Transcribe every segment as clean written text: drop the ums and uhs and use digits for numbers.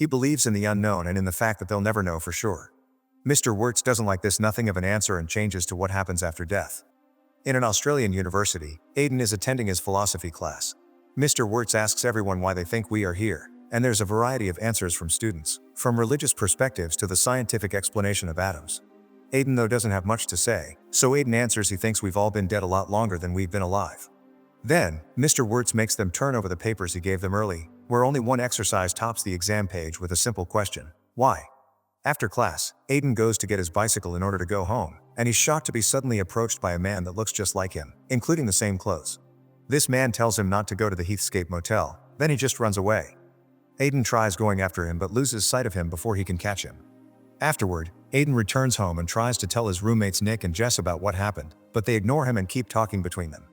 He believes in the unknown and in the fact that they'll never know for sure. Mr. Wirtz doesn't like this nothing of an answer and changes to what happens after death. In an Australian university, Aidan is attending his philosophy class. Mr. Wirtz asks everyone why they think we are here, and there's a variety of answers from students, from religious perspectives to the scientific explanation of atoms. Aidan though doesn't have much to say, so Aidan answers he thinks we've all been dead a lot longer than we've been alive. Then, Mr. Wirtz makes them turn over the papers he gave them early, where only one exercise tops the exam page with a simple question: why? After class, Aidan goes to get his bicycle in order to go home, and he's shocked to be suddenly approached by a man that looks just like him, including the same clothes. This man tells him not to go to the Heathscape Motel, then he just runs away. Aidan tries going after him but loses sight of him before he can catch him. Afterward, Aidan returns home and tries to tell his roommates Nick and Jess about what happened, but they ignore him and keep talking between them.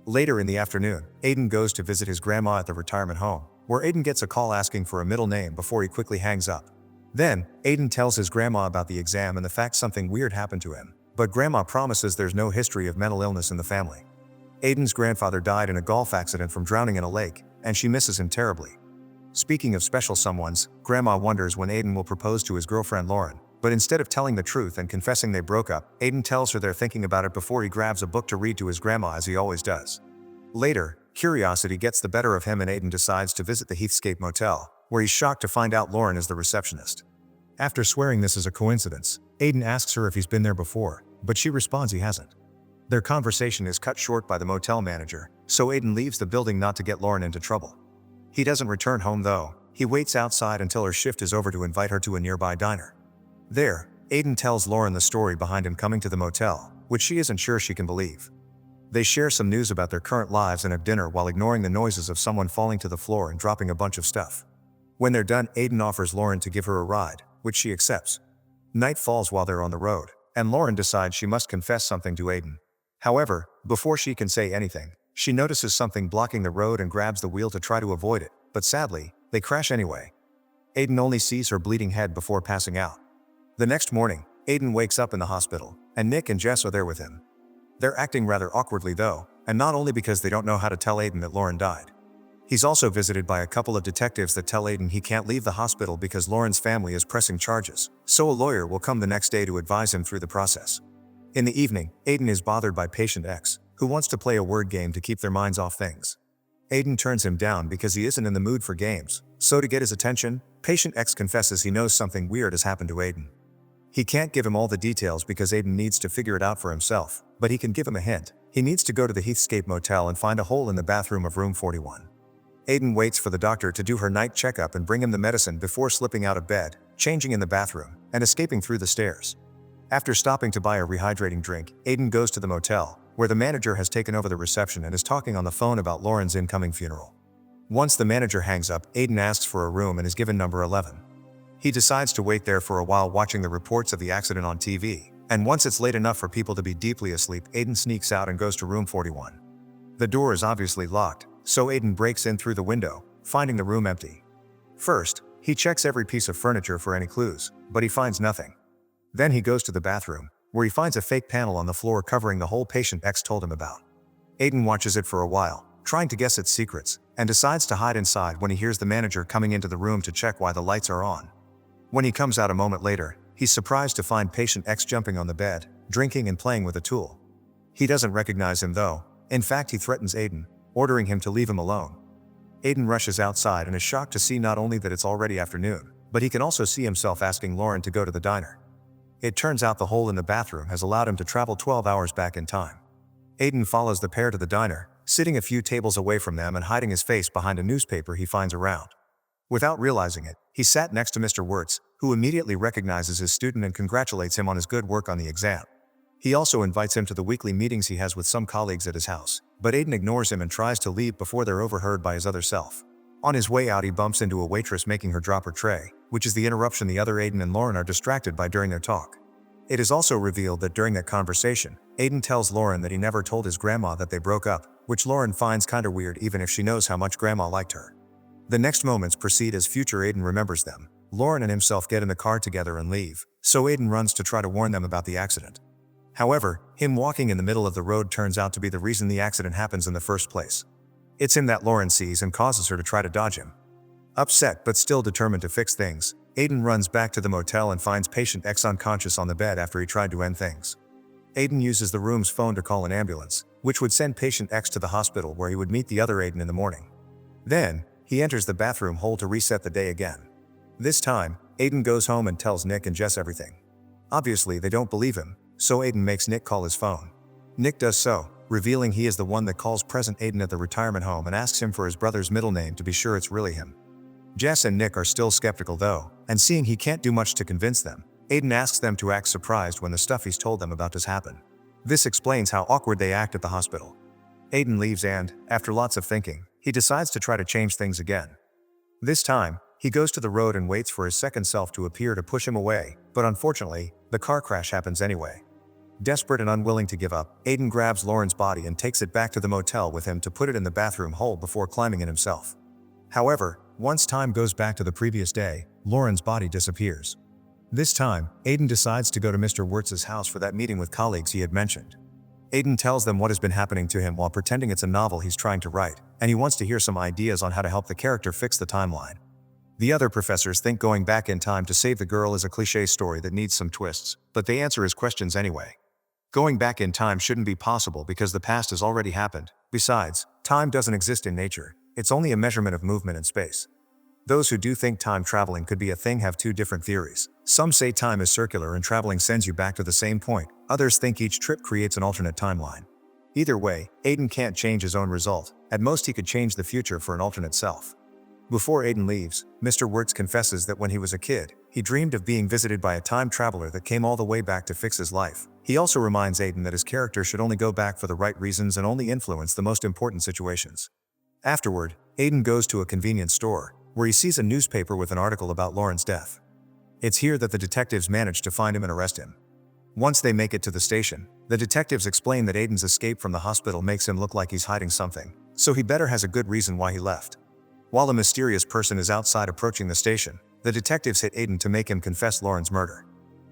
Later in the afternoon, Aidan goes to visit his grandma at the retirement home, where Aidan gets a call asking for a middle name before he quickly hangs up. Then, Aidan tells his grandma about the exam and the fact something weird happened to him, but grandma promises there's no history of mental illness in the family. Aidan's grandfather died in a golf accident from drowning in a lake, and she misses him terribly. Speaking of special someones, grandma wonders when Aidan will propose to his girlfriend Lauren, but instead of telling the truth and confessing they broke up, Aidan tells her they're thinking about it before he grabs a book to read to his grandma as he always does. Later, curiosity gets the better of him and Aidan decides to visit the Heathscape Motel, where he's shocked to find out Lauren is the receptionist. After swearing this is a coincidence, Aidan asks her if he's been there before, but she responds he hasn't. Their conversation is cut short by the motel manager, so Aidan leaves the building not to get Lauren into trouble. He doesn't return home though. He waits outside until her shift is over to invite her to a nearby diner. There, Aidan tells Lauren the story behind him coming to the motel, which she isn't sure she can believe. They share some news about their current lives and have dinner while ignoring the noises of someone falling to the floor and dropping a bunch of stuff. When they're done, Aidan offers Lauren to give her a ride, which she accepts. Night falls while they're on the road, and Lauren decides she must confess something to Aidan. However, before she can say anything, she notices something blocking the road and grabs the wheel to try to avoid it, but sadly, they crash anyway. Aidan only sees her bleeding head before passing out. The next morning, Aidan wakes up in the hospital, and Nick and Jess are there with him. They're acting rather awkwardly though, and not only because they don't know how to tell Aidan that Lauren died. He's also visited by a couple of detectives that tell Aidan he can't leave the hospital because Lauren's family is pressing charges, so a lawyer will come the next day to advise him through the process. In the evening, Aidan is bothered by patient X, who wants to play a word game to keep their minds off things. Aidan turns him down because he isn't in the mood for games, so to get his attention, patient X confesses he knows something weird has happened to Aidan. He can't give him all the details because Aidan needs to figure it out for himself, but he can give him a hint. He needs to go to the Heathscape Motel and find a hole in the bathroom of room 41. Aidan waits for the doctor to do her night checkup and bring him the medicine before slipping out of bed, changing in the bathroom, and escaping through the stairs. After stopping to buy a rehydrating drink, Aidan goes to the motel, where the manager has taken over the reception and is talking on the phone about Lauren's incoming funeral. Once the manager hangs up, Aidan asks for a room and is given number 11. He decides to wait there for a while watching the reports of the accident on TV, and once it's late enough for people to be deeply asleep, Aidan sneaks out and goes to room 41. The door is obviously locked, so Aidan breaks in through the window, finding the room empty. First, he checks every piece of furniture for any clues, but he finds nothing. Then he goes to the bathroom, where he finds a fake panel on the floor covering the hole patient X told him about. Aidan watches it for a while, trying to guess its secrets, and decides to hide inside when he hears the manager coming into the room to check why the lights are on. When he comes out a moment later, he's surprised to find patient X jumping on the bed, drinking and playing with a tool. He doesn't recognize him though. In fact, he threatens Aidan, ordering him to leave him alone. Aidan rushes outside and is shocked to see not only that it's already afternoon, but he can also see himself asking Lauren to go to the diner. It turns out the hole in the bathroom has allowed him to travel 12 hours back in time. Aidan follows the pair to the diner, sitting a few tables away from them and hiding his face behind a newspaper he finds around. Without realizing it, he sat next to Mr. Wirtz, who immediately recognizes his student and congratulates him on his good work on the exam. He also invites him to the weekly meetings he has with some colleagues at his house, but Aidan ignores him and tries to leave before they're overheard by his other self. On his way out, he bumps into a waitress making her drop her tray, which is the interruption the other Aidan and Lauren are distracted by during their talk. It is also revealed that during that conversation, Aidan tells Lauren that he never told his grandma that they broke up, which Lauren finds kinda weird even if she knows how much grandma liked her. The next moments proceed as future Aidan remembers them. Lauren and himself get in the car together and leave, so Aidan runs to try to warn them about the accident. However, him walking in the middle of the road turns out to be the reason the accident happens in the first place. It's him that Lauren sees and causes her to try to dodge him. Upset but still determined to fix things, Aiden runs back to the motel and finds patient X unconscious on the bed after he tried to end things. Aiden uses the room's phone to call an ambulance, which would send patient X to the hospital where he would meet the other Aiden in the morning. Then, he enters the bathroom hole to reset the day again. This time, Aiden goes home and tells Nick and Jess everything. Obviously, they don't believe him, so Aiden makes Nick call his phone. Nick does so, revealing he is the one that calls present Aiden at the retirement home and asks him for his brother's middle name to be sure it's really him. Jess and Nick are still skeptical though, and seeing he can't do much to convince them, Aiden asks them to act surprised when the stuff he's told them about does happen. This explains how awkward they act at the hospital. Aiden leaves and, after lots of thinking, he decides to try to change things again. This time, he goes to the road and waits for his second self to appear to push him away, but unfortunately, the car crash happens anyway. Desperate and unwilling to give up, Aiden grabs Lauren's body and takes it back to the motel with him to put it in the bathroom hole before climbing in himself. However, once time goes back to the previous day, Lauren's body disappears. This time, Aiden decides to go to Mr. Wirtz's house for that meeting with colleagues he had mentioned. Aiden tells them what has been happening to him while pretending it's a novel he's trying to write, and he wants to hear some ideas on how to help the character fix the timeline. The other professors think going back in time to save the girl is a cliché story that needs some twists, but they answer his questions anyway. Going back in time shouldn't be possible because the past has already happened. Besides, time doesn't exist in nature, it's only a measurement of movement in space. Those who do think time traveling could be a thing have two different theories. Some say time is circular and traveling sends you back to the same point, others think each trip creates an alternate timeline. Either way, Aiden can't change his own result, at most he could change the future for an alternate self. Before Aiden leaves, Mr. Wirtz confesses that when he was a kid, he dreamed of being visited by a time traveler that came all the way back to fix his life. He also reminds Aiden that his character should only go back for the right reasons and only influence the most important situations. Afterward, Aiden goes to a convenience store, where he sees a newspaper with an article about Lauren's death. It's here that the detectives manage to find him and arrest him. Once they make it to the station, the detectives explain that Aiden's escape from the hospital makes him look like he's hiding something, so he better has a good reason why he left. While a mysterious person is outside approaching the station, the detectives hit Aiden to make him confess Lauren's murder.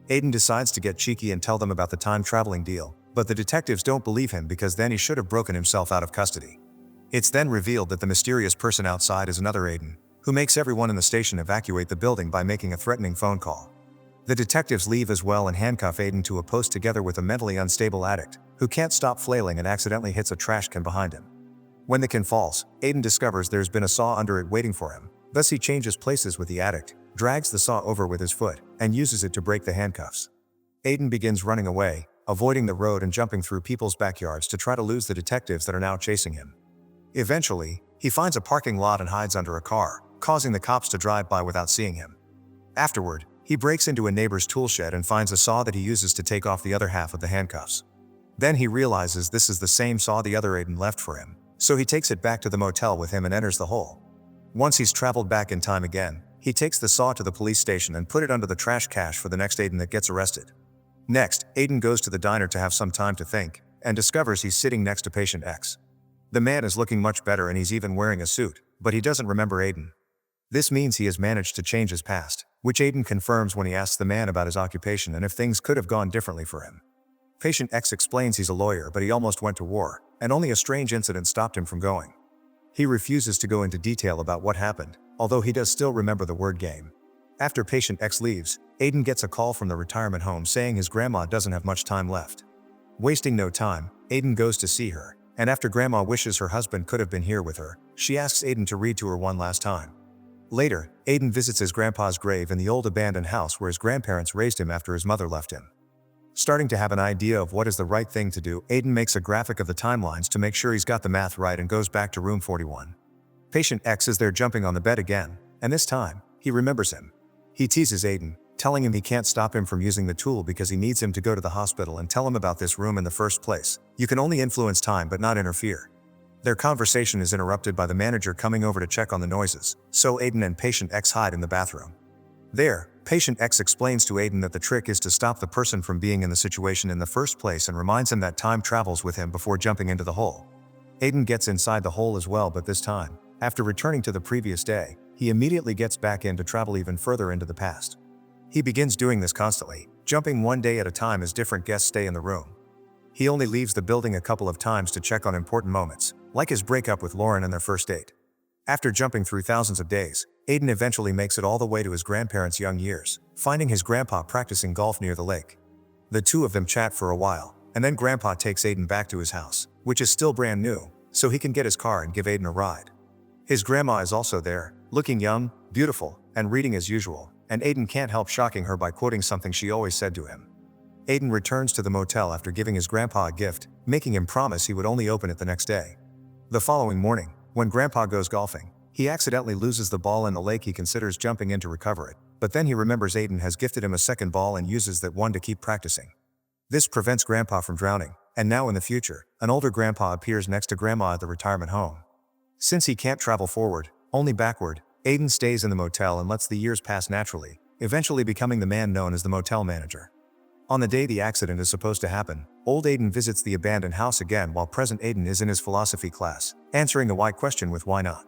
Aiden decides to get cheeky and tell them about the time-traveling deal, but the detectives don't believe him because then he should have broken himself out of custody. It's then revealed that the mysterious person outside is another Aiden, who makes everyone in the station evacuate the building by making a threatening phone call. The detectives leave as well and handcuff Aiden to a post together with a mentally unstable addict, who can't stop flailing and accidentally hits a trash can behind him. When the can falls, Aiden discovers there's been a saw under it waiting for him, thus he changes places with the addict, drags the saw over with his foot, and uses it to break the handcuffs. Aiden begins running away, avoiding the road and jumping through people's backyards to try to lose the detectives that are now chasing him. Eventually, he finds a parking lot and hides under a car, causing the cops to drive by without seeing him. Afterward, he breaks into a neighbor's tool shed and finds a saw that he uses to take off the other half of the handcuffs. Then he realizes this is the same saw the other Aiden left for him, so he takes it back to the motel with him and enters the hole. Once he's traveled back in time again, he takes the saw to the police station and put it under the trash cache for the next Aiden that gets arrested. Next, Aiden goes to the diner to have some time to think, and discovers he's sitting next to patient X. The man is looking much better and he's even wearing a suit, but he doesn't remember Aiden. This means he has managed to change his past, which Aiden confirms when he asks the man about his occupation and if things could have gone differently for him. Patient X explains he's a lawyer but he almost went to war, and only a strange incident stopped him from going. He refuses to go into detail about what happened, although he does still remember the word game. After patient X leaves, Aiden gets a call from the retirement home saying his grandma doesn't have much time left. Wasting no time, Aiden goes to see her, and after grandma wishes her husband could have been here with her, she asks Aiden to read to her one last time. Later, Aiden visits his grandpa's grave in the old abandoned house where his grandparents raised him after his mother left him. Starting to have an idea of what is the right thing to do, Aiden makes a graphic of the timelines to make sure he's got the math right and goes back to room 41. Patient X is there jumping on the bed again, and this time, he remembers him. He teases Aiden, telling him he can't stop him from using the tool because he needs him to go to the hospital and tell him about this room in the first place. You can only influence time but not interfere. Their conversation is interrupted by the manager coming over to check on the noises, so Aiden and patient X hide in the bathroom. There, patient X explains to Aiden that the trick is to stop the person from being in the situation in the first place and reminds him that time travels with him before jumping into the hole. Aiden gets inside the hole as well, but this time, after returning to the previous day, he immediately gets back in to travel even further into the past. He begins doing this constantly, jumping one day at a time as different guests stay in the room. He only leaves the building a couple of times to check on important moments, like his breakup with Lauren and their first date. After jumping through thousands of days, Aiden eventually makes it all the way to his grandparents' young years, finding his grandpa practicing golf near the lake. The two of them chat for a while, and then Grandpa takes Aiden back to his house, which is still brand new, so he can get his car and give Aiden a ride. His grandma is also there, looking young, beautiful, and reading as usual, and Aiden can't help shocking her by quoting something she always said to him. Aiden returns to the motel after giving his grandpa a gift, making him promise he would only open it the next day. The following morning, when Grandpa goes golfing, he accidentally loses the ball in the lake. He considers jumping in to recover it, but then he remembers Aiden has gifted him a second ball and uses that one to keep practicing. This prevents Grandpa from drowning, and now in the future, an older grandpa appears next to Grandma at the retirement home. Since he can't travel forward, only backward, Aiden stays in the motel and lets the years pass naturally, eventually becoming the man known as the motel manager. On the day the accident is supposed to happen, old Aiden visits the abandoned house again while present Aiden is in his philosophy class, answering the why question with why not.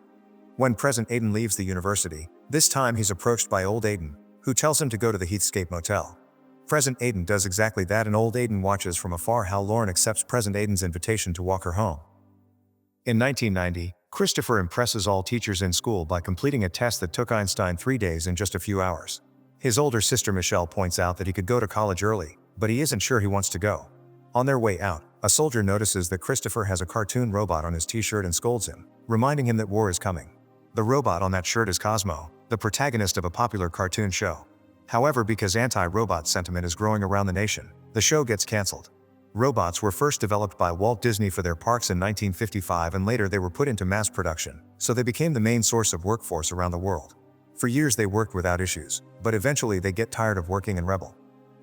When present Aiden leaves the university, this time he's approached by old Aiden, who tells him to go to the Heathscape Motel. Present Aiden does exactly that, and old Aiden watches from afar how Lauren accepts present Aiden's invitation to walk her home. In 1990, Christopher impresses all teachers in school by completing a test that took Einstein 3 days in just a few hours. His older sister Michelle points out that he could go to college early, but he isn't sure he wants to go. On their way out, a soldier notices that Christopher has a cartoon robot on his t-shirt and scolds him, reminding him that war is coming. The robot on that shirt is Cosmo, the protagonist of a popular cartoon show. However, because anti-robot sentiment is growing around the nation, the show gets cancelled. Robots were first developed by Walt Disney for their parks in 1955, and later they were put into mass production, so they became the main source of workforce around the world. For years they worked without issues, but eventually they get tired of working and rebel.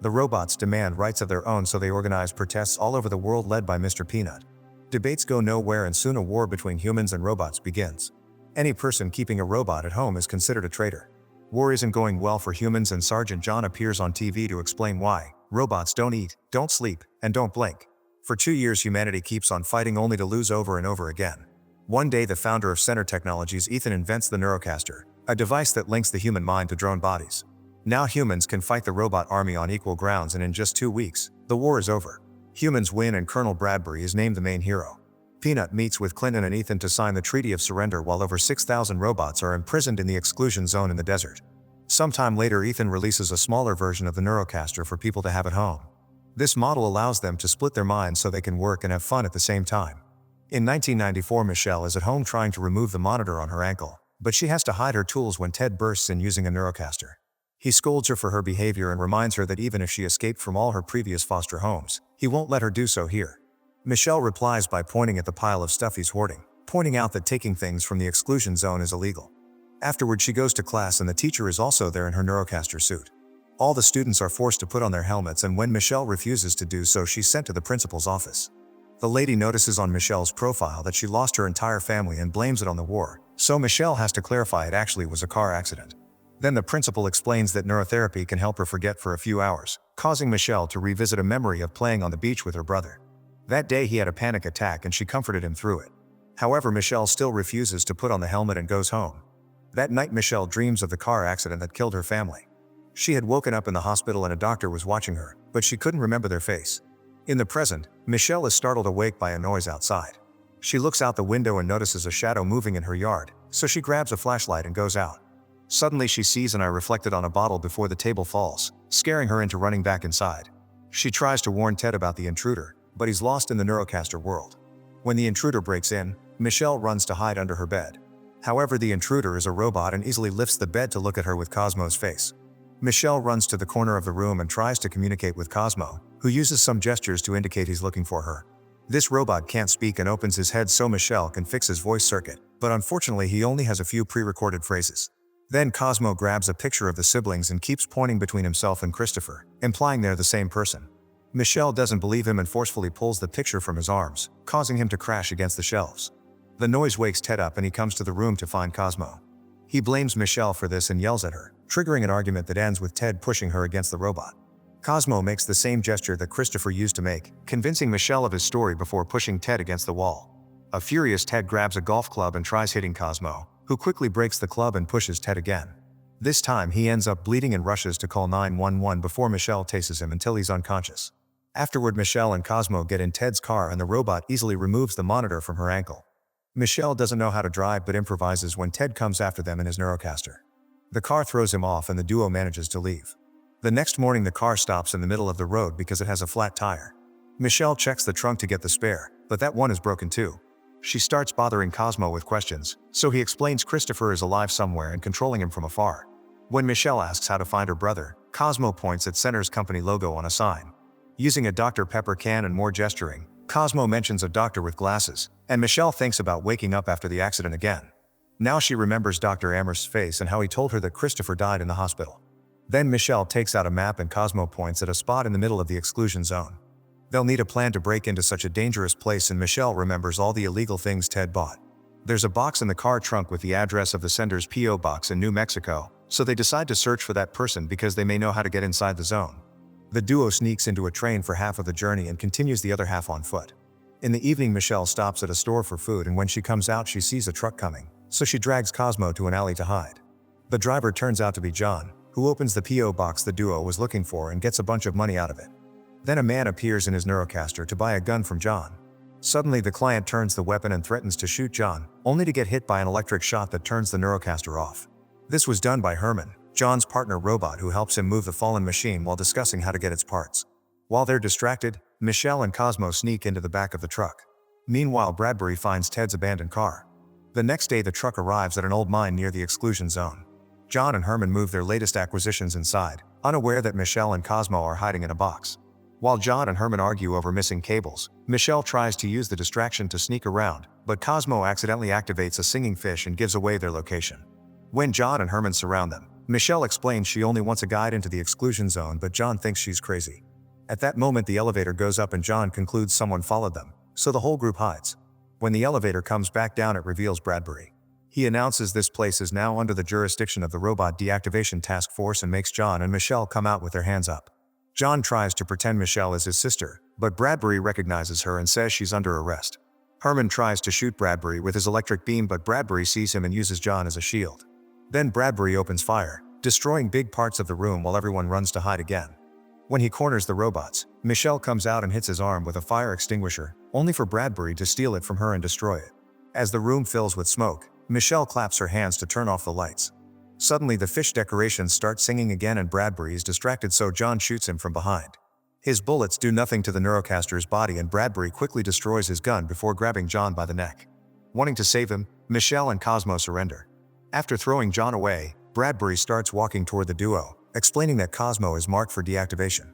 The robots demand rights of their own, so they organize protests all over the world led by Mr. Peanut. Debates go nowhere, and soon a war between humans and robots begins. Any person keeping a robot at home is considered a traitor. War isn't going well for humans, and Sergeant John appears on TV to explain why. Robots don't eat, don't sleep, and don't blink. For 2 years humanity keeps on fighting only to lose over and over again. One day the founder of Center Technologies, Ethan, invents the Neurocaster, a device that links the human mind to drone bodies. Now humans can fight the robot army on equal grounds, and in just 2 weeks, the war is over. Humans win, and Colonel Bradbury is named the main hero. Peanut meets with Clinton and Ethan to sign the Treaty of Surrender while over 6,000 robots are imprisoned in the exclusion zone in the desert. Sometime later, Ethan releases a smaller version of the Neurocaster for people to have at home. This model allows them to split their minds so they can work and have fun at the same time. In 1994, Michelle is at home trying to remove the monitor on her ankle, but she has to hide her tools when Ted bursts in using a Neurocaster. He scolds her for her behavior and reminds her that even if she escaped from all her previous foster homes, he won't let her do so here. Michelle replies by pointing at the pile of stuff he's hoarding, pointing out that taking things from the exclusion zone is illegal. Afterward, she goes to class, and the teacher is also there in her Neurocaster suit. All the students are forced to put on their helmets, and when Michelle refuses to do so, she's sent to the principal's office. The lady notices on Michelle's profile that she lost her entire family and blames it on the war, so Michelle has to clarify it actually was a car accident. Then the principal explains that neurotherapy can help her forget for a few hours, causing Michelle to revisit a memory of playing on the beach with her brother. That day he had a panic attack, and she comforted him through it. However, Michelle still refuses to put on the helmet and goes home. That night Michelle dreams of the car accident that killed her family. She had woken up in the hospital and a doctor was watching her, but she couldn't remember their face. In the present, Michelle is startled awake by a noise outside. She looks out the window and notices a shadow moving in her yard, so she grabs a flashlight and goes out. Suddenly she sees an eye reflected on a bottle before the table falls, scaring her into running back inside. She tries to warn Ted about the intruder, but he's lost in the Neurocaster world. When the intruder breaks in, Michelle runs to hide under her bed. However, the intruder is a robot and easily lifts the bed to look at her with Cosmo's face. Michelle runs to the corner of the room and tries to communicate with Cosmo, who uses some gestures to indicate he's looking for her. This robot can't speak and opens his head so Michelle can fix his voice circuit, but unfortunately he only has a few pre-recorded phrases. Then Cosmo grabs a picture of the siblings and keeps pointing between himself and Christopher, implying they're the same person. Michelle doesn't believe him and forcefully pulls the picture from his arms, causing him to crash against the shelves. The noise wakes Ted up and he comes to the room to find Cosmo. He blames Michelle for this and yells at her, triggering an argument that ends with Ted pushing her against the robot. Cosmo makes the same gesture that Christopher used to make, convincing Michelle of his story before pushing Ted against the wall. A furious Ted grabs a golf club and tries hitting Cosmo, who quickly breaks the club and pushes Ted again. This time he ends up bleeding and rushes to call 911 before Michelle tases him until he's unconscious. Afterward, Michelle and Cosmo get in Ted's car and the robot easily removes the monitor from her ankle. Michelle doesn't know how to drive but improvises when Ted comes after them in his Neurocaster. The car throws him off and the duo manages to leave. The next morning the car stops in the middle of the road because it has a flat tire. Michelle checks the trunk to get the spare, but that one is broken too. She starts bothering Cosmo with questions, so he explains Christopher is alive somewhere and controlling him from afar. When Michelle asks how to find her brother, Cosmo points at Center's company logo on a sign. Using a Dr. Pepper can and more gesturing, Cosmo mentions a doctor with glasses, and Michelle thinks about waking up after the accident again. Now she remembers Dr. Amherst's face and how he told her that Christopher died in the hospital. Then Michelle takes out a map and Cosmo points at a spot in the middle of the exclusion zone. They'll need a plan to break into such a dangerous place, and Michelle remembers all the illegal things Ted bought. There's a box in the car trunk with the address of the sender's P.O. box in New Mexico, so they decide to search for that person because they may know how to get inside the zone. The duo sneaks into a train for half of the journey and continues the other half on foot. In the evening, Michelle stops at a store for food, and when she comes out she sees a truck coming, so she drags Cosmo to an alley to hide. The driver turns out to be John, who opens the P.O. box the duo was looking for and gets a bunch of money out of it. Then a man appears in his Neurocaster to buy a gun from John. Suddenly the client turns the weapon and threatens to shoot John, only to get hit by an electric shot that turns the Neurocaster off. This was done by Herman, John's partner robot, who helps him move the fallen machine while discussing how to get its parts. While they're distracted, Michelle and Cosmo sneak into the back of the truck. Meanwhile, Bradbury finds Ted's abandoned car. The next day the truck arrives at an old mine near the exclusion zone. John and Herman move their latest acquisitions inside, unaware that Michelle and Cosmo are hiding in a box. While John and Herman argue over missing cables, Michelle tries to use the distraction to sneak around, but Cosmo accidentally activates a singing fish and gives away their location. When John and Herman surround them, Michelle explains she only wants a guide into the exclusion zone, but John thinks she's crazy. At that moment the elevator goes up and John concludes someone followed them, so the whole group hides. When the elevator comes back down it reveals Bradbury. He announces this place is now under the jurisdiction of the Robot Deactivation Task Force and makes John and Michelle come out with their hands up. John tries to pretend Michelle is his sister, but Bradbury recognizes her and says she's under arrest. Herman tries to shoot Bradbury with his electric beam, but Bradbury sees him and uses John as a shield. Then Bradbury opens fire, destroying big parts of the room while everyone runs to hide again. When he corners the robots, Michelle comes out and hits his arm with a fire extinguisher, only for Bradbury to steal it from her and destroy it. As the room fills with smoke, Michelle claps her hands to turn off the lights. Suddenly the fish decorations start singing again and Bradbury is distracted, so John shoots him from behind. His bullets do nothing to the Neurocaster's body and Bradbury quickly destroys his gun before grabbing John by the neck. Wanting to save him, Michelle and Cosmo surrender. After throwing John away, Bradbury starts walking toward the duo, explaining that Cosmo is marked for deactivation.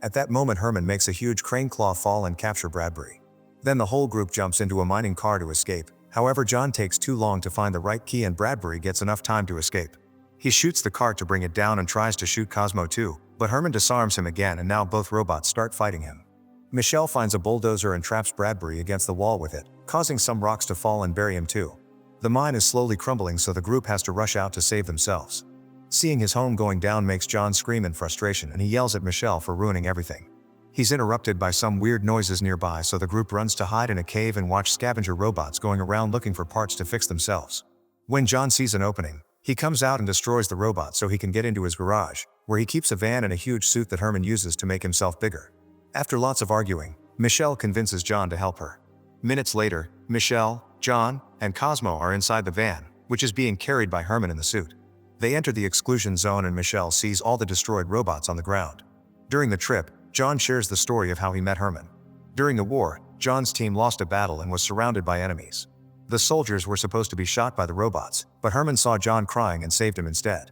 At that moment Herman makes a huge crane claw fall and capture Bradbury. Then the whole group jumps into a mining car to escape. However, John takes too long to find the right key and Bradbury gets enough time to escape. He shoots the cart to bring it down and tries to shoot Cosmo too, but Herman disarms him again and now both robots start fighting him. Michelle finds a bulldozer and traps Bradbury against the wall with it, causing some rocks to fall and bury him too. The mine is slowly crumbling, so the group has to rush out to save themselves. Seeing his home going down makes John scream in frustration and he yells at Michelle for ruining everything. He's interrupted by some weird noises nearby, so the group runs to hide in a cave and watch scavenger robots going around looking for parts to fix themselves. When John sees an opening, he comes out and destroys the robot so he can get into his garage, where he keeps a van and a huge suit that Herman uses to make himself bigger. After lots of arguing, Michelle convinces John to help her. Minutes later, Michelle, John, and Cosmo are inside the van, which is being carried by Herman in the suit. They enter the exclusion zone and Michelle sees all the destroyed robots on the ground. During the trip, John shares the story of how he met Herman. During the war, John's team lost a battle and was surrounded by enemies. The soldiers were supposed to be shot by the robots, but Herman saw John crying and saved him instead.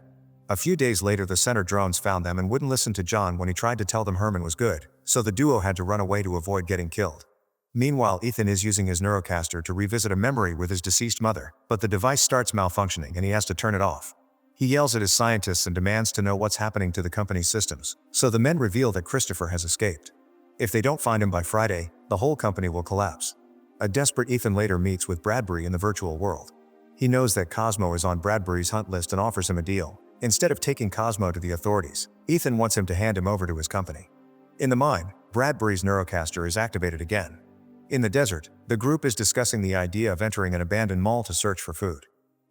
A few days later the center drones found them and wouldn't listen to John when he tried to tell them Herman was good, so the duo had to run away to avoid getting killed. Meanwhile, Ethan is using his Neurocaster to revisit a memory with his deceased mother, but the device starts malfunctioning and he has to turn it off. He yells at his scientists and demands to know what's happening to the company's systems, so the men reveal that Christopher has escaped. If they don't find him by Friday, the whole company will collapse. A desperate Ethan later meets with Bradbury in the virtual world. He knows that Cosmo is on Bradbury's hunt list and offers him a deal. Instead of taking Cosmo to the authorities, Ethan wants him to hand him over to his company. In the mine, Bradbury's Neurocaster is activated again. In the desert, the group is discussing the idea of entering an abandoned mall to search for food.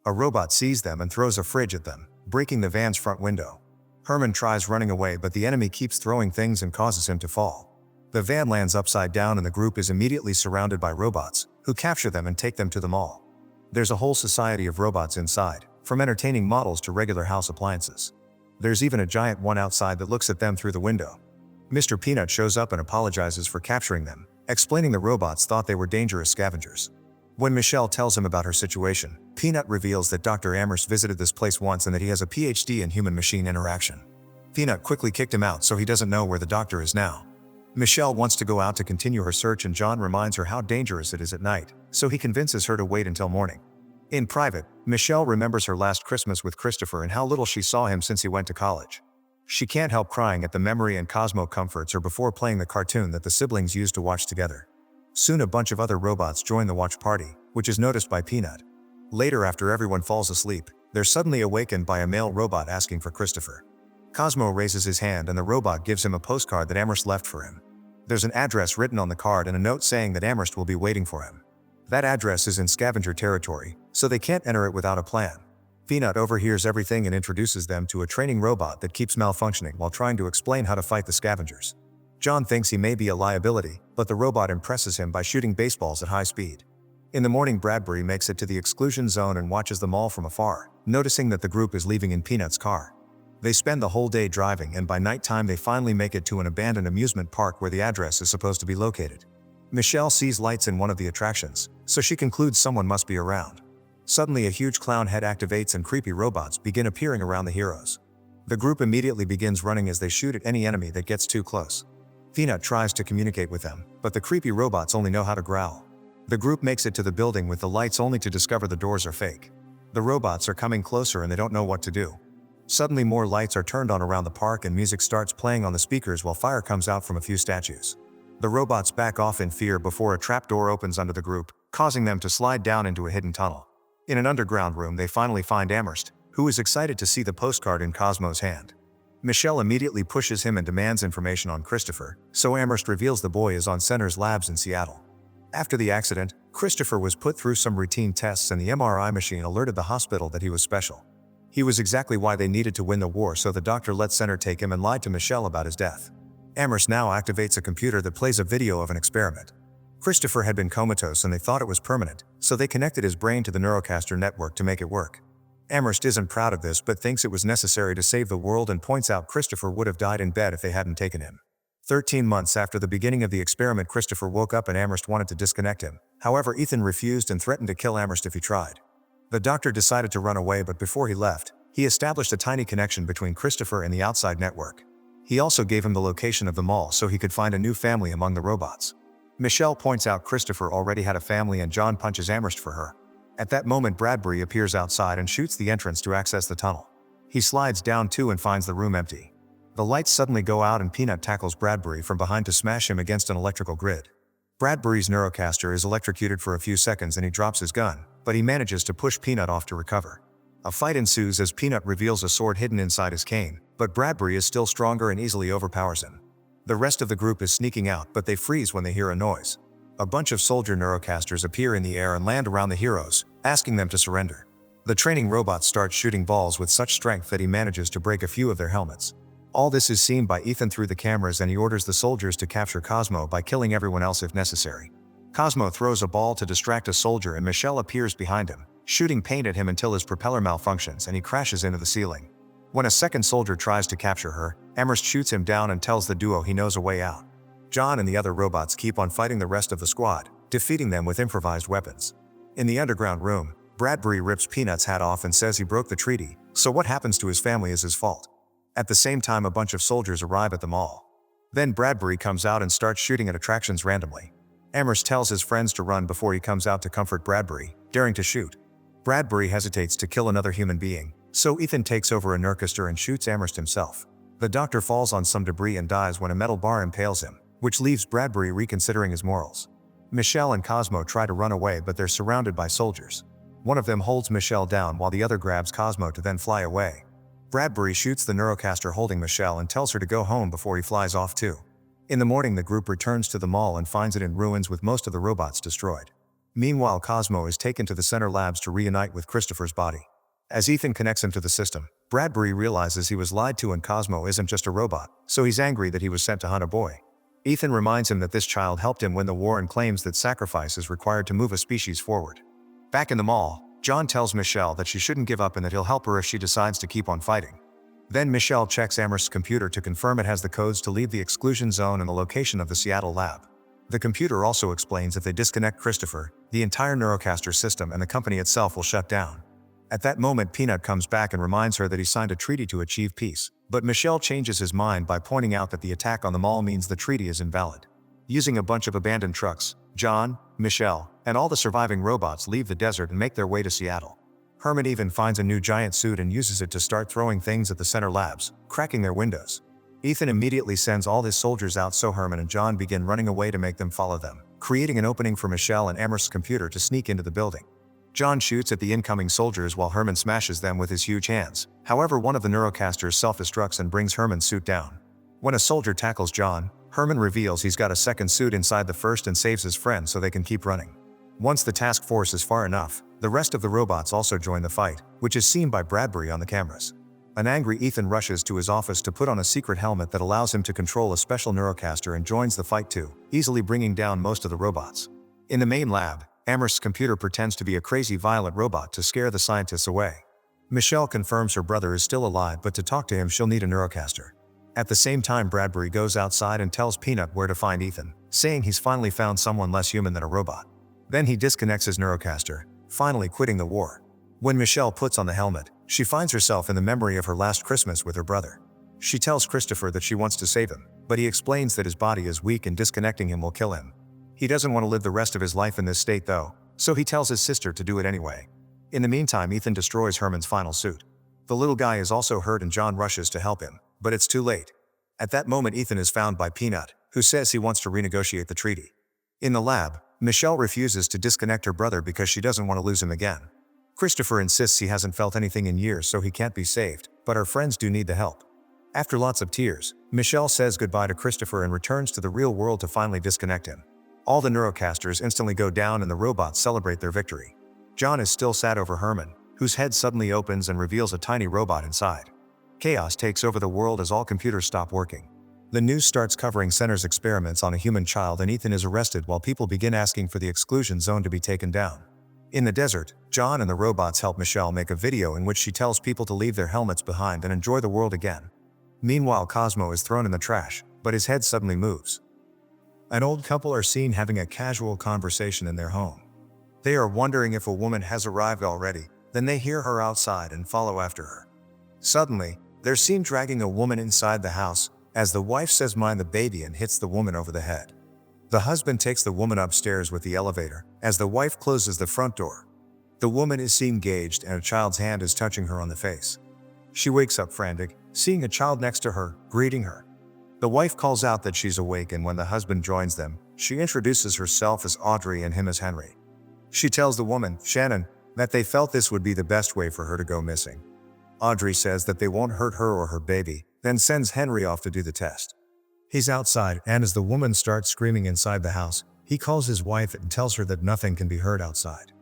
A robot sees them and throws a fridge at them, breaking the van's front window. Herman tries running away, but the enemy keeps throwing things and causes him to fall. The van lands upside down and the group is immediately surrounded by robots, who capture them and take them to the mall. There's a whole society of robots inside, from entertaining models to regular house appliances. There's even a giant one outside that looks at them through the window. Mr. Peanut shows up and apologizes for capturing them, explaining the robots thought they were dangerous scavengers. When Michelle tells him about her situation, Peanut reveals that Dr. Amherst visited this place once and that he has a PhD in human-machine interaction. Peanut quickly kicked him out, so he doesn't know where the doctor is now. Michelle wants to go out to continue her search, and John reminds her how dangerous it is at night, so he convinces her to wait until morning. In private, Michelle remembers her last Christmas with Christopher and how little she saw him since he went to college. She can't help crying at the memory, and Cosmo comforts her before playing the cartoon that the siblings used to watch together. Soon a bunch of other robots join the watch party, which is noticed by Peanut. Later, after everyone falls asleep, they're suddenly awakened by a male robot asking for Christopher. Cosmo raises his hand and the robot gives him a postcard that Amherst left for him. There's an address written on the card and a note saying that Amherst will be waiting for him. That address is in scavenger territory, so they can't enter it without a plan. Peanut overhears everything and introduces them to a training robot that keeps malfunctioning while trying to explain how to fight the scavengers. John thinks he may be a liability, but the robot impresses him by shooting baseballs at high speed. In the morning, Bradbury makes it to the exclusion zone and watches them all from afar, noticing that the group is leaving in Peanut's car. They spend the whole day driving, and by nighttime they finally make it to an abandoned amusement park where the address is supposed to be located. Michelle sees lights in one of the attractions, so she concludes someone must be around. Suddenly a huge clown head activates and creepy robots begin appearing around the heroes. The group immediately begins running as they shoot at any enemy that gets too close. Peanut tries to communicate with them, but the creepy robots only know how to growl. The group makes it to the building with the lights only to discover the doors are fake. The robots are coming closer and they don't know what to do. Suddenly more lights are turned on around the park and music starts playing on the speakers while fire comes out from a few statues. The robots back off in fear before a trap door opens under the group, causing them to slide down into a hidden tunnel. In an underground room they finally find Amherst, who is excited to see the postcard in Cosmo's hand. Michelle immediately pushes him and demands information on Christopher, so Amherst reveals the boy is on Center's labs in Seattle. After the accident, Christopher was put through some routine tests and the MRI machine alerted the hospital that he was special. He was exactly why they needed to win the war, so the doctor let Center take him and lied to Michelle about his death. Amherst now activates a computer that plays a video of an experiment. Christopher had been comatose and they thought it was permanent, so they connected his brain to the Neurocaster network to make it work. Amherst isn't proud of this but thinks it was necessary to save the world and points out Christopher would have died in bed if they hadn't taken him. 13 months after the beginning of the experiment, Christopher woke up and Amherst wanted to disconnect him. However, Ethan refused and threatened to kill Amherst if he tried. The doctor decided to run away, but before he left, he established a tiny connection between Christopher and the outside network. He also gave him the location of the mall so he could find a new family among the robots. Michelle points out Christopher already had a family and John punches Amherst for her. At that moment, Bradbury appears outside and shoots the entrance to access the tunnel. He slides down too and finds the room empty. The lights suddenly go out and Peanut tackles Bradbury from behind to smash him against an electrical grid. Bradbury's Neurocaster is electrocuted for a few seconds and he drops his gun, but he manages to push Peanut off to recover. A fight ensues as Peanut reveals a sword hidden inside his cane, but Bradbury is still stronger and easily overpowers him. The rest of the group is sneaking out, but they freeze when they hear a noise. A bunch of soldier Neurocasters appear in the air and land around the heroes, asking them to surrender. The training robot starts shooting balls with such strength that he manages to break a few of their helmets. All this is seen by Ethan through the cameras and he orders the soldiers to capture Cosmo by killing everyone else if necessary. Cosmo throws a ball to distract a soldier and Michelle appears behind him, shooting paint at him until his propeller malfunctions and he crashes into the ceiling. When a second soldier tries to capture her, Amherst shoots him down and tells the duo he knows a way out. John and the other robots keep on fighting the rest of the squad, defeating them with improvised weapons. In the underground room, Bradbury rips Peanut's hat off and says he broke the treaty, so what happens to his family is his fault. At the same time, a bunch of soldiers arrive at the mall. Then Bradbury comes out and starts shooting at attractions randomly. Amherst tells his friends to run before he comes out to comfort Bradbury, daring to shoot. Bradbury hesitates to kill another human being, so Ethan takes over a Neurocaster and shoots Amherst himself. The doctor falls on some debris and dies when a metal bar impales him, which leaves Bradbury reconsidering his morals. Michelle and Cosmo try to run away, but they're surrounded by soldiers. One of them holds Michelle down while the other grabs Cosmo to then fly away. Bradbury shoots the Neurocaster holding Michelle and tells her to go home before he flies off too. In the morning, the group returns to the mall and finds it in ruins with most of the robots destroyed. Meanwhile, Cosmo is taken to the Center labs to reunite with Christopher's body. As Ethan connects him to the system, Bradbury realizes he was lied to and Cosmo isn't just a robot, so he's angry that he was sent to hunt a boy. Ethan reminds him that this child helped him win the war and claims that sacrifice is required to move a species forward. Back in the mall, John tells Michelle that she shouldn't give up and that he'll help her if she decides to keep on fighting. Then Michelle checks Amherst's computer to confirm it has the codes to leave the exclusion zone and the location of the Seattle lab. The computer also explains if they disconnect Christopher, the entire Neurocaster system and the company itself will shut down. At that moment, Peanut comes back and reminds her that he signed a treaty to achieve peace, but Michelle changes his mind by pointing out that the attack on the mall means the treaty is invalid. Using a bunch of abandoned trucks, John, Michelle, and all the surviving robots leave the desert and make their way to Seattle. Herman even finds a new giant suit and uses it to start throwing things at the center labs, cracking their windows. Ethan immediately sends all his soldiers out so Herman and John begin running away to make them follow them, creating an opening for Michelle and Amherst's computer to sneak into the building. John shoots at the incoming soldiers while Herman smashes them with his huge hands. However, one of the Neurocasters self-destructs and brings Herman's suit down. When a soldier tackles John, Herman reveals he's got a second suit inside the first and saves his friend so they can keep running. Once the task force is far enough, the rest of the robots also join the fight, which is seen by Bradbury on the cameras. An angry Ethan rushes to his office to put on a secret helmet that allows him to control a special Neurocaster and joins the fight too, easily bringing down most of the robots. In the main lab, Amherst's computer pretends to be a crazy violent robot to scare the scientists away. Michelle confirms her brother is still alive, but to talk to him she'll need a Neurocaster. At the same time, Bradbury goes outside and tells Peanut where to find Ethan, saying he's finally found someone less human than a robot. Then he disconnects his Neurocaster, finally quitting the war. When Michelle puts on the helmet, she finds herself in the memory of her last Christmas with her brother. She tells Christopher that she wants to save him, but he explains that his body is weak and disconnecting him will kill him. He doesn't want to live the rest of his life in this state though, so he tells his sister to do it anyway. In the meantime, Ethan destroys Herman's final suit. The little guy is also hurt and John rushes to help him, but it's too late. At that moment, Ethan is found by Peanut, who says he wants to renegotiate the treaty. In the lab, Michelle refuses to disconnect her brother because she doesn't want to lose him again. Christopher insists he hasn't felt anything in years so he can't be saved, but our friends do need the help. After lots of tears, Michelle says goodbye to Christopher and returns to the real world to finally disconnect him. All the Neurocasters instantly go down and the robots celebrate their victory. John is still sad over Herman, whose head suddenly opens and reveals a tiny robot inside. Chaos takes over the world as all computers stop working. The news starts covering Center's experiments on a human child and Ethan is arrested while people begin asking for the exclusion zone to be taken down. In the desert, John and the robots help Michelle make a video in which she tells people to leave their helmets behind and enjoy the world again. Meanwhile, Cosmo is thrown in the trash, but his head suddenly moves. An old couple are seen having a casual conversation in their home. They are wondering if a woman has arrived already, then they hear her outside and follow after her. Suddenly, they're seen dragging a woman inside the house, as the wife says mind the baby and hits the woman over the head. The husband takes the woman upstairs with the elevator, as the wife closes the front door. The woman is seen gagged and a child's hand is touching her on the face. She wakes up frantic, seeing a child next to her, greeting her. The wife calls out that she's awake and when the husband joins them, she introduces herself as Audrey and him as Henry. She tells the woman, Shannon, that they felt this would be the best way for her to go missing. Audrey says that they won't hurt her or her baby, then sends Henry off to do the test. He's outside, and as the woman starts screaming inside the house, he calls his wife and tells her that nothing can be heard outside.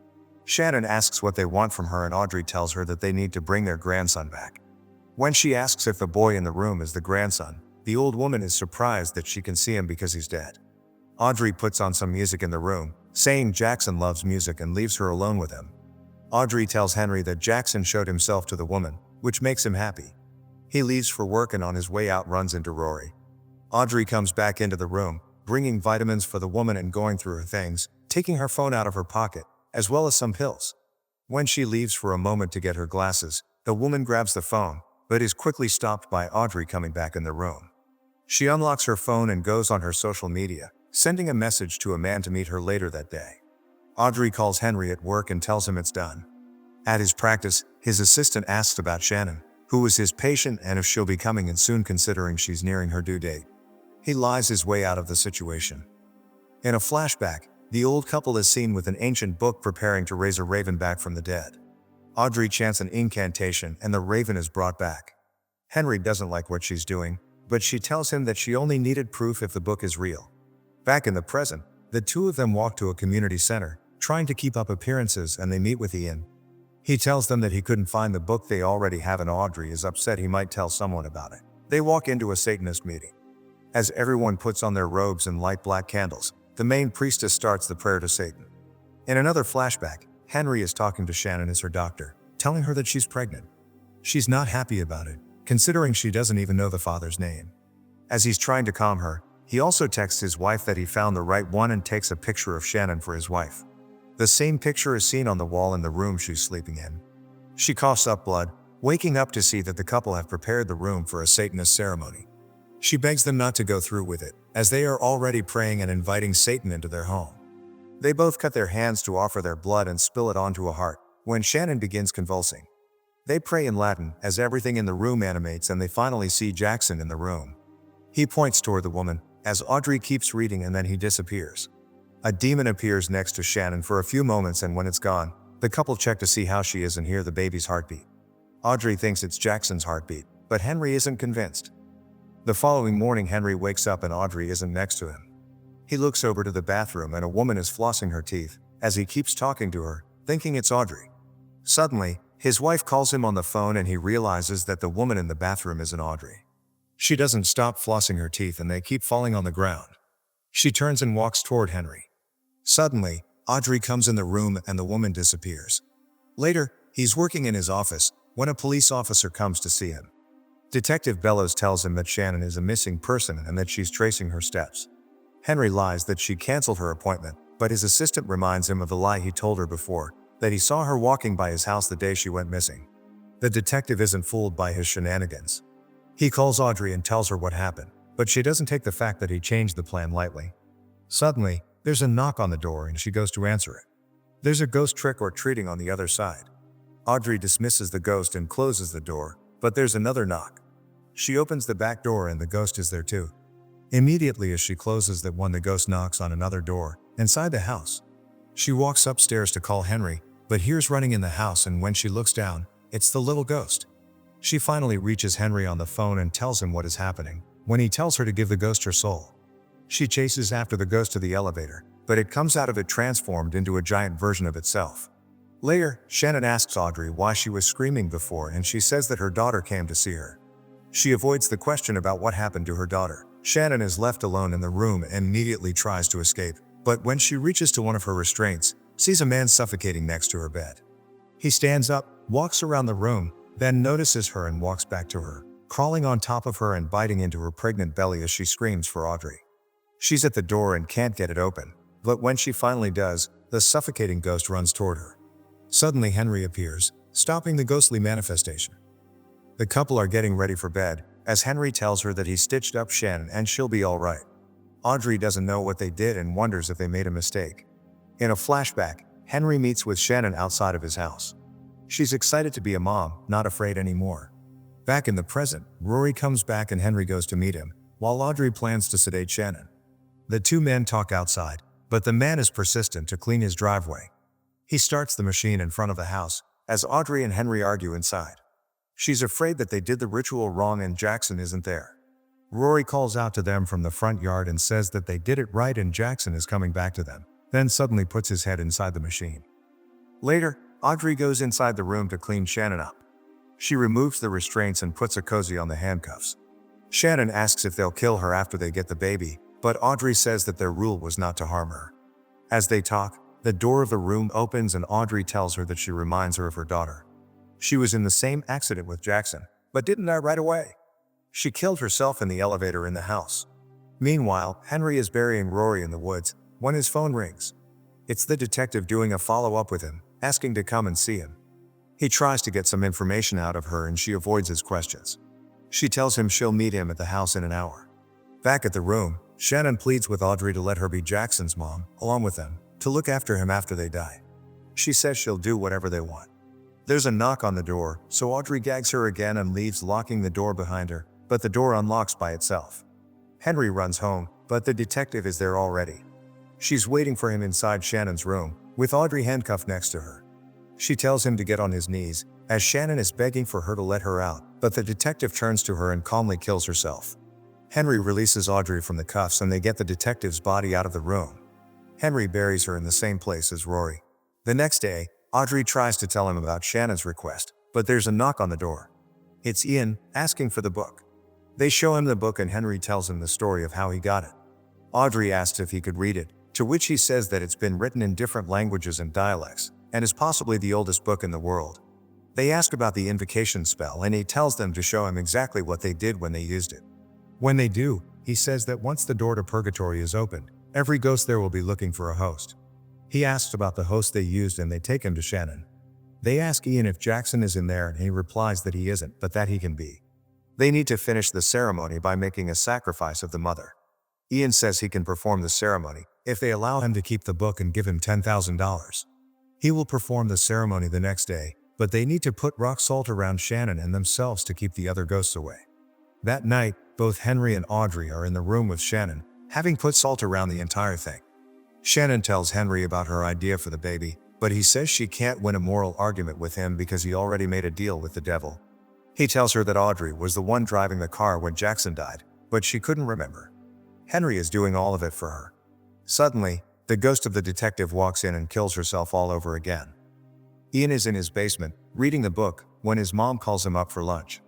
Shannon asks what they want from her and Audrey tells her that they need to bring their grandson back. When she asks if the boy in the room is the grandson, the old woman is surprised that she can see him because he's dead. Audrey puts on some music in the room, saying Jackson loves music and leaves her alone with him. Audrey tells Henry that Jackson showed himself to the woman, which makes him happy. He leaves for work and on his way out runs into Rory. Audrey comes back into the room, bringing vitamins for the woman and going through her things, taking her phone out of her pocket, as well as some pills. When she leaves for a moment to get her glasses, the woman grabs the phone, but is quickly stopped by Audrey coming back in the room. She unlocks her phone and goes on her social media, sending a message to a man to meet her later that day. Audrey calls Henry at work and tells him it's done. At his practice, his assistant asks about Shannon, who is his patient and if she'll be coming in soon considering she's nearing her due date. He lies his way out of the situation. In a flashback, the old couple is seen with an ancient book preparing to raise a raven back from the dead. Audrey chants an incantation and the raven is brought back. Henry doesn't like what she's doing, but she tells him that she only needed proof if the book is real. Back in the present, the two of them walk to a community center, trying to keep up appearances, and they meet with Ian. He tells them that he couldn't find the book they already have and Audrey is upset he might tell someone about it. They walk into a Satanist meeting. As everyone puts on their robes and light black candles, the main priestess starts the prayer to Satan. In another flashback, Henry is talking to Shannon as her doctor, telling her that she's pregnant. She's not happy about it, considering she doesn't even know the father's name. As he's trying to calm her, he also texts his wife that he found the right one and takes a picture of Shannon for his wife. The same picture is seen on the wall in the room she's sleeping in. She coughs up blood, waking up to see that the couple have prepared the room for a Satanist ceremony. She begs them not to go through with it, as they are already praying and inviting Satan into their home. They both cut their hands to offer their blood and spill it onto a heart, when Shannon begins convulsing. They pray in Latin, as everything in the room animates, and they finally see Jackson in the room. He points toward the woman, as Audrey keeps reading, and then he disappears. A demon appears next to Shannon for a few moments, and when it's gone, the couple check to see how she is and hear the baby's heartbeat. Audrey thinks it's Jackson's heartbeat, but Henry isn't convinced. The following morning, Henry wakes up and Audrey isn't next to him. He looks over to the bathroom and a woman is flossing her teeth, as he keeps talking to her, thinking it's Audrey. Suddenly, his wife calls him on the phone and he realizes that the woman in the bathroom isn't Audrey. She doesn't stop flossing her teeth and they keep falling on the ground. She turns and walks toward Henry. Suddenly, Audrey comes in the room and the woman disappears. Later, he's working in his office when a police officer comes to see him. Detective Bellows tells him that Shannon is a missing person and that she's tracing her steps. Henry lies that she canceled her appointment, but his assistant reminds him of the lie he told her before, that he saw her walking by his house the day she went missing. The detective isn't fooled by his shenanigans. He calls Audrey and tells her what happened, but she doesn't take the fact that he changed the plan lightly. Suddenly, there's a knock on the door and she goes to answer it. There's a ghost trick or treating on the other side. Audrey dismisses the ghost and closes the door, but there's another knock. She opens the back door and the ghost is there too. Immediately as she closes that one, the ghost knocks on another door, inside the house. She walks upstairs to call Henry, but hears running in the house, and when she looks down, it's the little ghost. She finally reaches Henry on the phone and tells him what is happening, when he tells her to give the ghost her soul. She chases after the ghost to the elevator, but it comes out of it transformed into a giant version of itself. Later, Shannon asks Audrey why she was screaming before, and she says that her daughter came to see her. She avoids the question about what happened to her daughter. Shannon is left alone in the room and immediately tries to escape, but when she reaches to one of her restraints, sees a man suffocating next to her bed. He stands up, walks around the room, then notices her and walks back to her, crawling on top of her and biting into her pregnant belly as she screams for Audrey. She's at the door and can't get it open, but when she finally does, the suffocating ghost runs toward her. Suddenly Henry appears, stopping the ghostly manifestation. The couple are getting ready for bed, as Henry tells her that he stitched up Shannon and she'll be all right. Audrey doesn't know what they did and wonders if they made a mistake. In a flashback, Henry meets with Shannon outside of his house. She's excited to be a mom, not afraid anymore. Back in the present, Rory comes back and Henry goes to meet him, while Audrey plans to sedate Shannon. The two men talk outside, but the man is persistent to clean his driveway. He starts the machine in front of the house, as Audrey and Henry argue inside. She's afraid that they did the ritual wrong and Jackson isn't there. Rory calls out to them from the front yard and says that they did it right and Jackson is coming back to them, then suddenly puts his head inside the machine. Later, Audrey goes inside the room to clean Shannon up. She removes the restraints and puts a cozy on the handcuffs. Shannon asks if they'll kill her after they get the baby, but Audrey says that their rule was not to harm her. As they talk, the door of the room opens and Audrey tells her that she reminds her of her daughter. She was in the same accident with Jackson, but didn't die right away. She killed herself in the elevator in the house. Meanwhile, Henry is burying Rory in the woods when his phone rings. It's the detective doing a follow-up with him, asking to come and see him. He tries to get some information out of her and she avoids his questions. She tells him she'll meet him at the house in an hour. Back at the room, Shannon pleads with Audrey to let her be Jackson's mom, along with them, to look after him after they die. She says she'll do whatever they want. There's a knock on the door, so Audrey gags her again and leaves, locking the door behind her, but the door unlocks by itself. Henry runs home, but the detective is there already. She's waiting for him inside Shannon's room, with Audrey handcuffed next to her. She tells him to get on his knees, as Shannon is begging for her to let her out, but the detective turns to her and calmly kills herself. Henry releases Audrey from the cuffs and they get the detective's body out of the room. Henry buries her in the same place as Rory. The next day, Audrey tries to tell him about Shannon's request, but there's a knock on the door. It's Ian, asking for the book. They show him the book and Henry tells him the story of how he got it. Audrey asks if he could read it, to which he says that it's been written in different languages and dialects, and is possibly the oldest book in the world. They ask about the invocation spell and he tells them to show him exactly what they did when they used it. When they do, he says that once the door to purgatory is opened, every ghost there will be looking for a host. He asks about the host they used and they take him to Shannon. They ask Ian if Jackson is in there and he replies that he isn't, but that he can be. They need to finish the ceremony by making a sacrifice of the mother. Ian says he can perform the ceremony if they allow him to keep the book and give him $10,000. He will perform the ceremony the next day, but they need to put rock salt around Shannon and themselves to keep the other ghosts away. That night, both Henry and Audrey are in the room with Shannon, having put salt around the entire thing. Shannon tells Henry about her idea for the baby, but he says she can't win a moral argument with him because he already made a deal with the devil. He tells her that Audrey was the one driving the car when Jackson died, but she couldn't remember. Henry is doing all of it for her. Suddenly, the ghost of the detective walks in and kills herself all over again. Ian is in his basement, reading the book, when his mom calls him up for lunch.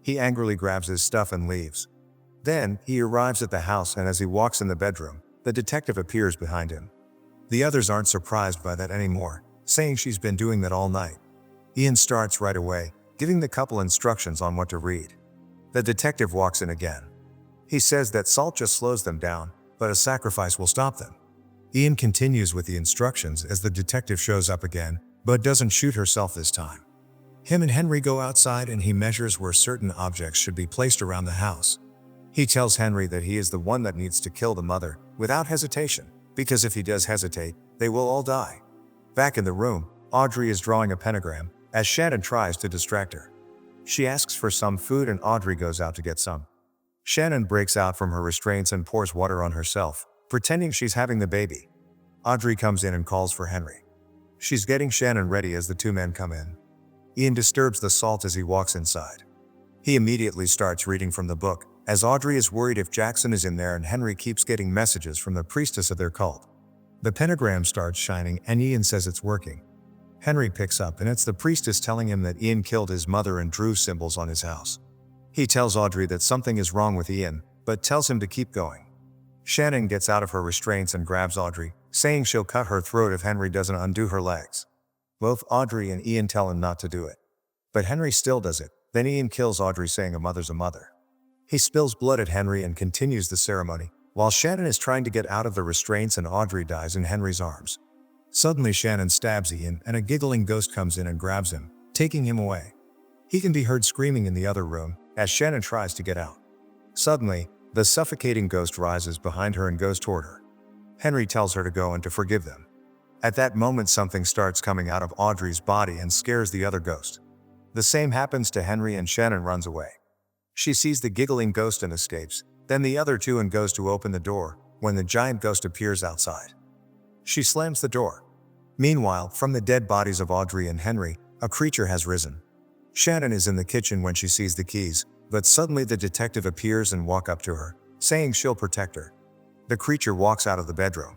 He angrily grabs his stuff and leaves. Then, he arrives at the house and as he walks in the bedroom, the detective appears behind him. The others aren't surprised by that anymore, saying she's been doing that all night. Ian starts right away, giving the couple instructions on what to read. The detective walks in again. He says that salt just slows them down, but a sacrifice will stop them. Ian continues with the instructions as the detective shows up again, but doesn't shoot herself this time. Him and Henry go outside and he measures where certain objects should be placed around the house. He tells Henry that he is the one that needs to kill the mother, without hesitation, because if he does hesitate, they will all die. Back in the room, Audrey is drawing a pentagram, as Shannon tries to distract her. She asks for some food and Audrey goes out to get some. Shannon breaks out from her restraints and pours water on herself, pretending she's having the baby. Audrey comes in and calls for Henry. She's getting Shannon ready as the two men come in. Ian disturbs the salt as he walks inside. He immediately starts reading from the book, as Audrey is worried if Jackson is in there and Henry keeps getting messages from the priestess of their cult. The pentagram starts shining and Ian says it's working. Henry picks up and it's the priestess telling him that Ian killed his mother and drew symbols on his house. He tells Audrey that something is wrong with Ian, but tells him to keep going. Shannon gets out of her restraints and grabs Audrey, saying she'll cut her throat if Henry doesn't undo her legs. Both Audrey and Ian tell him not to do it. But Henry still does it. Then Ian kills Audrey, saying a mother's a mother. He spills blood at Henry and continues the ceremony, while Shannon is trying to get out of the restraints and Audrey dies in Henry's arms. Suddenly Shannon stabs Ian and a giggling ghost comes in and grabs him, taking him away. He can be heard screaming in the other room, as Shannon tries to get out. Suddenly, the suffocating ghost rises behind her and goes toward her. Henry tells her to go and to forgive them. At that moment something starts coming out of Audrey's body and scares the other ghost. The same happens to Henry and Shannon runs away. She sees the giggling ghost and escapes, then the other two and goes to open the door, when the giant ghost appears outside. She slams the door. Meanwhile, from the dead bodies of Audrey and Henry, a creature has risen. Shannon is in the kitchen when she sees the keys, but suddenly the detective appears and walks up to her, saying she'll protect her. The creature walks out of the bedroom.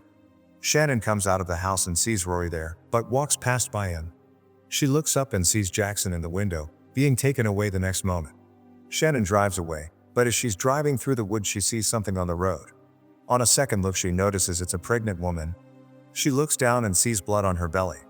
Shannon comes out of the house and sees Rory there, but walks past by him. She looks up and sees Jackson in the window, being taken away the next moment. Shannon drives away, but as she's driving through the woods she sees something on the road. On a second look she notices it's a pregnant woman. She looks down and sees blood on her belly.